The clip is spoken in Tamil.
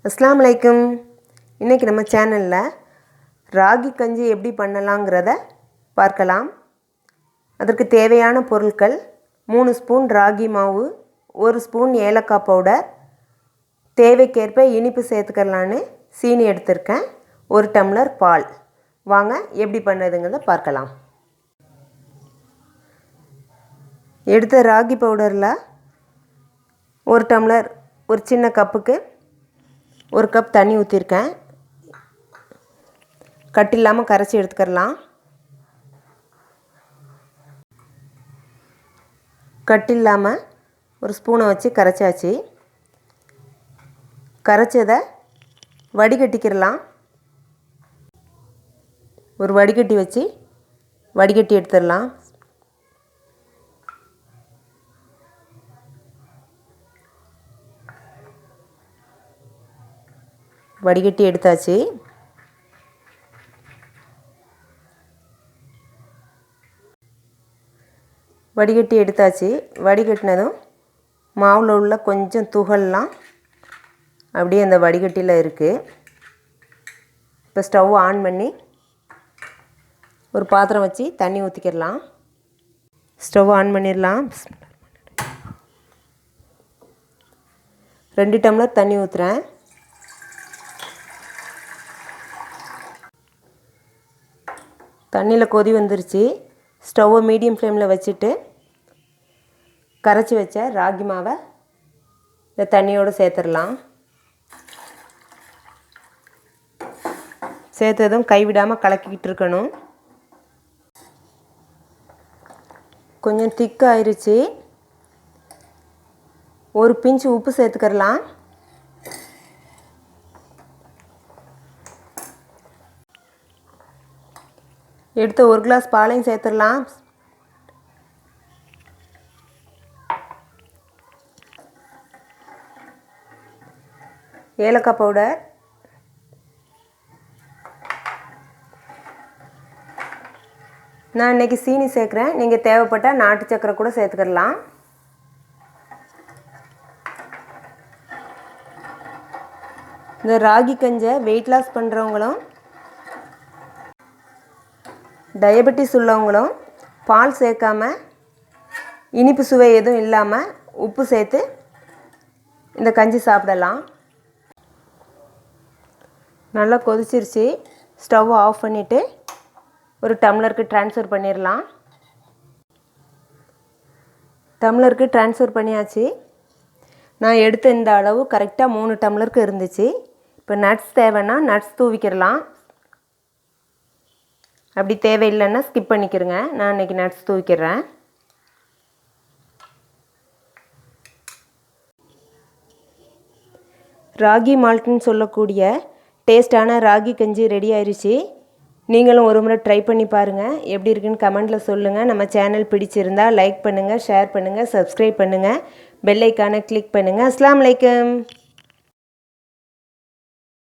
அஸ்ஸலாமு அலைக்கும். இன்றைக்கி நம்ம சேனலில் ராகி கஞ்சி எப்படி பண்ணலாங்கிறத பார்க்கலாம். அதற்கு தேவையான பொருட்கள் 3 ஸ்பூன் ராகி மாவு, 1 ஸ்பூன் ஏலக்காய் பவுடர், தேவைக்கேற்ப இனிப்பு சேர்த்துக்கலான்னு சீனி எடுத்திருக்கேன், 1 டம்ளர் பால். வாங்க எப்படி பண்ணுறதுங்கிறத பார்க்கலாம். எடுத்த ராகி பவுடரில் 1 டம்ளர், ஒரு சின்ன கப்புக்கு 1 கப் தண்ணி ஊற்றிருக்கேன். கட்டி இல்லாமல் கரைச்சி எடுத்துக்கலாம். கட்டி இல்லாமல் ஒரு ஸ்பூனை வச்சு கரைச்சாச்சு. கரைச்சதை வடிகட்டிக்கிறலாம். ஒரு வடிகட்டி வச்சு வடிகட்டி எடுத்துடலாம். வடிகட்டி எடுத்தாச்சு. வடிகட்டினதும் மாவில் உள்ள கொஞ்சம் துகள்லாம் அப்படியே அந்த வடிகட்டியில் இருக்குது. இப்போ ஸ்டவ் ஆன் பண்ணி ஒரு பாத்திரம் வச்சு தண்ணி ஊற்றிக்கிடலாம். ஸ்டவ் ஆன் பண்ணிடலாம். 2 டம்ளர் தண்ணி ஊற்றுறேன். தண்ணியில் கொதி வந்துருச்சு. ஸ்டவ்வை மீடியம் ஃப்ளேமில் வச்சுட்டு கரைச்சி வச்ச ராகி மாவை இந்த தண்ணியோடு சேர்த்துடலாம். சேர்த்ததும் கைவிடாமல் கலக்கிக்கிட்டு இருக்கணும். கொஞ்சம் திக்காயிருச்சு. ஒரு பிஞ்சு உப்பு சேர்த்துக்கிறலாம். எடுத்து 1 கிளாஸ் பாலையும் சேர்த்துடலாம். ஏலக்காய் பவுடர், நான் இன்றைக்கி சீனி சேர்க்குறேன். நீங்கள் தேவைப்பட்டால் நாட்டு சக்கரை கூட சேர்த்துக்கிடலாம். இந்த ராகி கஞ்சை வெயிட் லாஸ் பண்ணுறவங்களும் டயபெட்டிஸ் உள்ளவங்களும் பால் சேர்க்காமல் இனிப்பு சுவை எதுவும் இல்லாமல் உப்பு சேர்த்து இந்த கஞ்சி சாப்பிடலாம். நல்லா கொதிச்சிருச்சு. ஸ்டவ் ஆஃப் பண்ணிவிட்டு ஒரு டம்ளருக்கு ட்ரான்ஸ்ஃபர் பண்ணிடலாம். டம்ளருக்கு ட்ரான்ஸ்ஃபர் பண்ணியாச்சு. நான் எடுத்த இந்த அளவு கரெக்டாக 3 டம்ளருக்கு இருந்துச்சு. இப்போ நட்ஸ் தேவைன்னா நட்ஸ் தூவிக்கிடலாம். அப்படி தேவையில்லைன்னா ஸ்கிப் பண்ணிக்கிறேங்க. நான் இன்றைக்கி நட்ஸ் தூவிக்கிறேன். ராகி மால்ட்னு சொல்லக்கூடிய டேஸ்டான ராகி கஞ்சி ரெடி ஆயிடுச்சு. நீங்களும் ஒரு முறை ட்ரை பண்ணி பாருங்கள். எப்படி இருக்குன்னு கமெண்ட்டில் சொல்லுங்கள். நம்ம சேனல் பிடிச்சிருந்தால் லைக் பண்ணுங்கள், ஷேர் பண்ணுங்கள், சப்ஸ்கிரைப் பண்ணுங்கள், பெல் ஐக்கானை கிளிக் பண்ணுங்கள். அஸ்ஸலாமு அலைக்கும்.